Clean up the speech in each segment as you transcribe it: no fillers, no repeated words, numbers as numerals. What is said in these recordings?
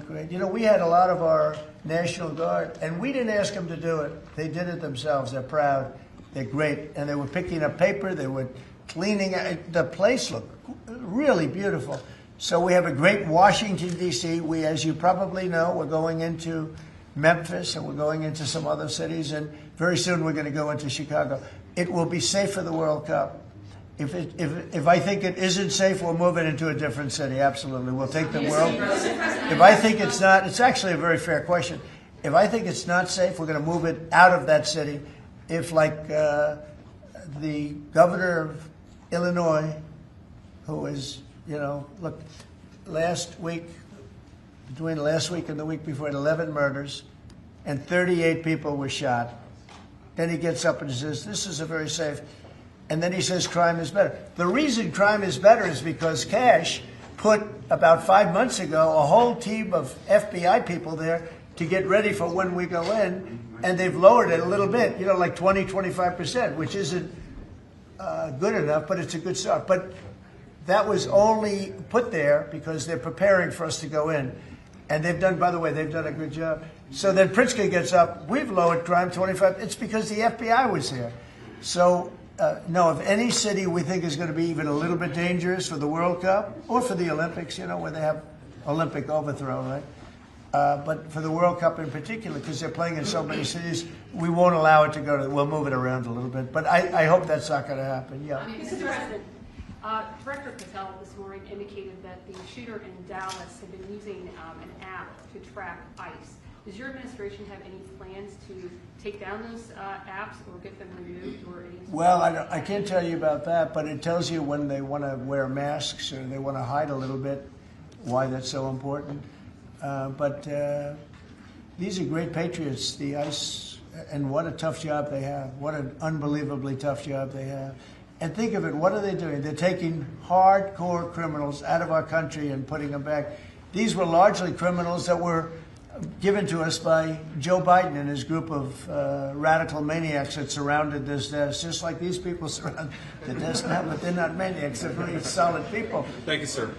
look great. You know, we had a lot of our National Guard, and we didn't ask them to do it. They did it themselves. They're proud. They're great. And they were picking up paper. They were cleaning. The place looked really beautiful. So we have a great Washington, D.C. We, as you probably know, we're going into Memphis, and we're going into some other cities, and very soon we're going to go into Chicago. It will be safe for the World Cup. If I think it isn't safe, we'll move it into a different city. Absolutely. We'll take the world. If I think it's not, it's actually a very fair question. If I think it's not safe, we're going to move it out of that city. If, like the governor of Illinois, who is, you know, look, last week, between last week and the week before, 11 murders, and 38 people were shot. Then he gets up and he says, this is a very safe. And then he says crime is better. The reason crime is better is because Cash put, about 5 months ago, a whole team of FBI people there to get ready for when we go in, and they've lowered it a little bit, you know, like 20, 25%, which isn't good enough, but it's a good start. But that was only put there because they're preparing for us to go in. And they've done, by the way, they've done a good job. So then Pritzker gets up, we've lowered crime 25, it's because the FBI was here. So, no, if any city we think is going to be even a little bit dangerous for the World Cup or for the Olympics, you know, where they have Olympic overthrow, right? But for the World Cup in particular, because they're playing in so many cities, we won't allow it to go to, we'll move it around a little bit. But I hope that's not going to happen, yeah. Mr. President, Director Patel this morning indicated that the shooter in Dallas had been using an app to track ICE. Does your administration have any plans to take down those apps or get them removed? Or any well, I can't tell you about that, but it tells you when they want to wear masks or they want to hide a little bit, why that's so important. But these are great patriots, the ICE, and what a tough job they have. What an unbelievably tough job they have. And think of it, what are they doing? They're taking hardcore criminals out of our country and putting them back. These were largely criminals that were given to us by Joe Biden and his group of radical maniacs that surrounded this desk, just like these people surround the desk now, but they're not maniacs, they're very solid people. Thank you, sir.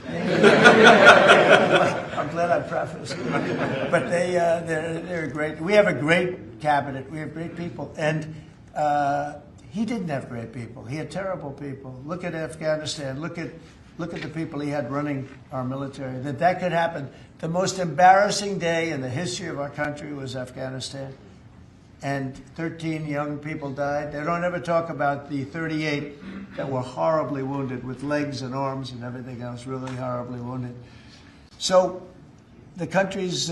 I'm glad I prefaced it. But they're great. We have a great cabinet. We have great people. And he didn't have great people. He had terrible people. Look at Afghanistan. Look at the people he had running our military. That could happen. The most embarrassing day in the history of our country was Afghanistan. And 13 young people died. They don't ever talk about the 38 that were horribly wounded with legs and arms and everything else, really horribly wounded. So the country's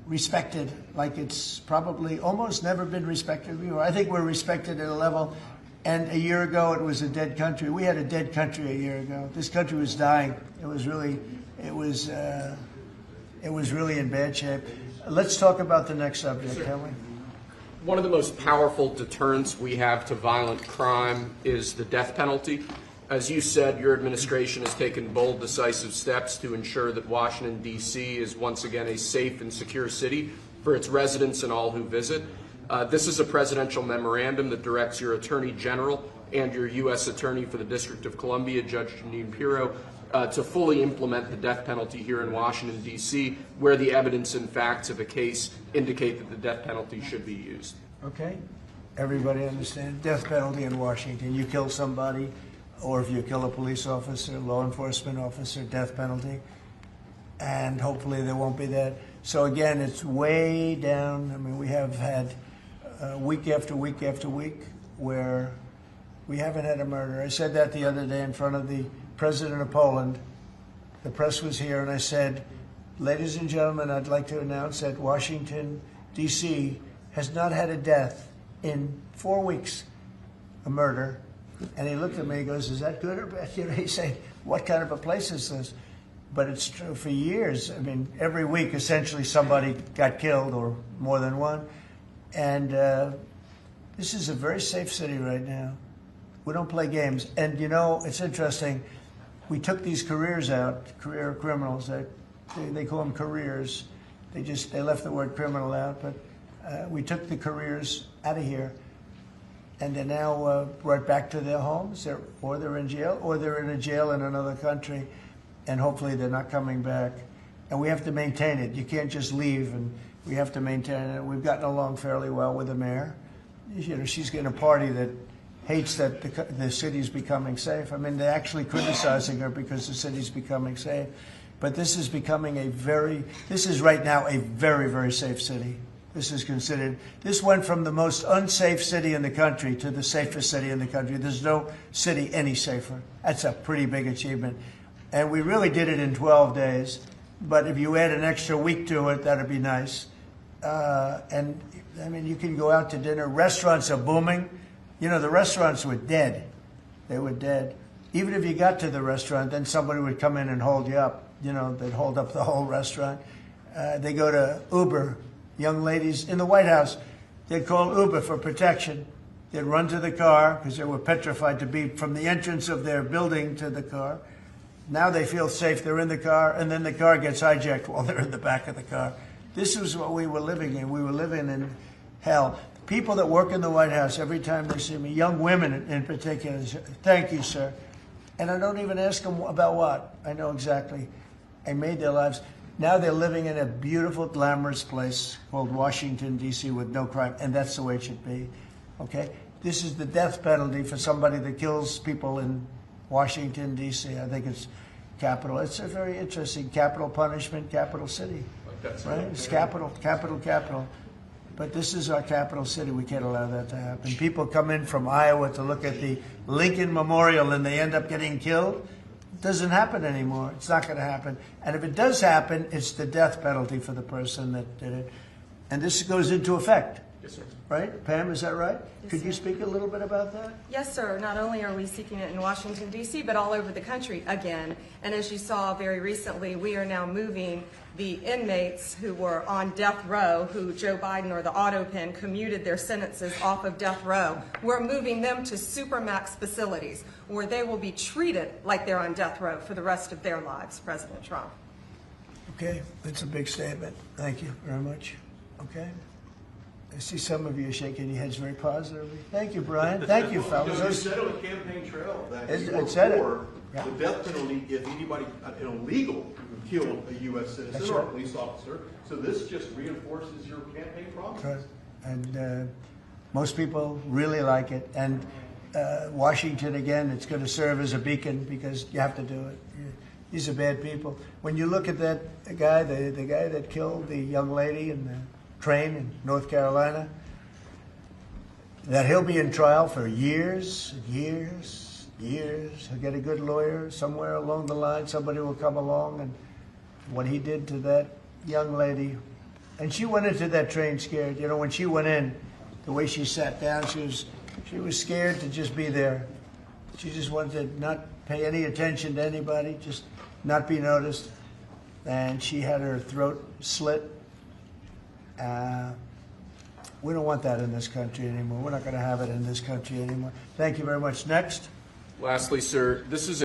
respected like it's probably almost never been respected before. I think we're respected at a level. And a year ago, it was a dead country. We had a dead country a year ago. This country was dying. It was really in bad shape. Let's talk about the next subject, can we? One of the most powerful deterrents we have to violent crime is the death penalty. As you said, your administration has taken bold, decisive steps to ensure that Washington, D.C. is once again a safe and secure city for its residents and all who visit. This is a presidential memorandum that directs your Attorney General and your U.S. Attorney for the District of Columbia, Judge Jeanine Pirro, to fully implement the death penalty here in Washington, D.C., where the evidence and facts of a case indicate that the death penalty should be used. Okay. Everybody understand? Death penalty in Washington. You kill somebody, or if you kill a police officer, law enforcement officer, death penalty. And hopefully there won't be that. So again, it's way down. I mean, we have had week after week after week where we haven't had a murder. I said that the other day in front of the president of Poland. The press was here, and I said, ladies and gentlemen, I'd like to announce that Washington, D.C. has not had a death in 4 weeks, a murder. And he looked at me and goes, is that good or bad? You know, he's saying, what kind of a place is this? But it's true for years. I mean, every week, essentially, somebody got killed or more than one. And this is a very safe city right now. We don't play games. And, you know, it's interesting. We took these careers out, career criminals. They call them careers. They left the word criminal out. But we took the careers out of here. And they're now brought back to their homes, or they're in jail, or they're in a jail in another country. And hopefully they're not coming back. and we have to maintain it. You can't just leave, and we have to maintain it. We've gotten along fairly well with the mayor. You know, she's getting a party that hates that the city's becoming safe. I mean, they're actually criticizing her because the city's becoming safe. But this is becoming this is right now a very, very safe city. This went from the most unsafe city in the country to the safest city in the country. There's no city any safer. That's a pretty big achievement. And we really did it in 12 days. But if you add an extra week to it, that'd be nice. And I mean, you can go out to dinner. Restaurants are booming. You know, the restaurants were dead. They were dead. Even if you got to the restaurant, then somebody would come in and hold you up. You know, they'd hold up the whole restaurant. They go to Uber. Young ladies in the White House, they'd call Uber for protection. They'd run to the car because they were petrified to be from the entrance of their building to the car. Now they feel safe. They're in the car, and then the car gets hijacked while they're in the back of the car. This is what we were living in. We were living in hell. People that work in the White House, every time they see me, young women in particular, say, "Thank you, sir." And I don't even ask them about what. I know exactly. I made their lives. Now they're living in a beautiful, glamorous place called Washington, D.C. with no crime, and that's the way it should be, okay? This is the death penalty for somebody that kills people in Washington, D.C. I think it's capital. It's a very interesting capital punishment, capital city, right? It's capital. But this is our capital city. We can't allow that to happen. People come in from Iowa to look at the Lincoln Memorial, and they end up getting killed. It doesn't happen anymore. It's not going to happen. And if it does happen, it's the death penalty for the person that did it. And this goes into effect. Yes, sir. Right? Pam, is that right? Yes, Could you sir. speak a little bit about that? Yes, sir. Not only are we seeking it in Washington, D.C., but all over the country again. And as you saw very recently, we are now moving the inmates who were on death row, who Joe Biden or the auto pen commuted their sentences off of death row. We're moving them to supermax facilities where they will be treated like they're on death row for the rest of their lives, President Trump. Okay, that's a big statement. Thank you very much. Okay. I see some of you shaking your heads very positively. Thank you, Brian. Thank you, fellas. You said on the campaign trail that you It were said it. for Yeah. the death penalty if anybody, an illegal, killed a U.S. That's citizen or a right. police officer. So this just reinforces your campaign promise. Right. And most people really like it. And Washington, again, it's going to serve as a beacon because you have to do it. These are bad people. When you look at that guy, the guy that killed the young lady in the train in North Carolina, that he'll be in trial for years, years, years. He'll get a good lawyer somewhere along the line. Somebody will come along, and what he did to that young lady, and she went into that train scared. You know, when she went in, the way she sat down, she was scared to just be there. She just wanted to not pay any attention to anybody, just not be noticed. And she had her throat slit. We don't want that in this country anymore. We're not going to have it in this country anymore. Thank you very much. Next. Lastly, sir, this is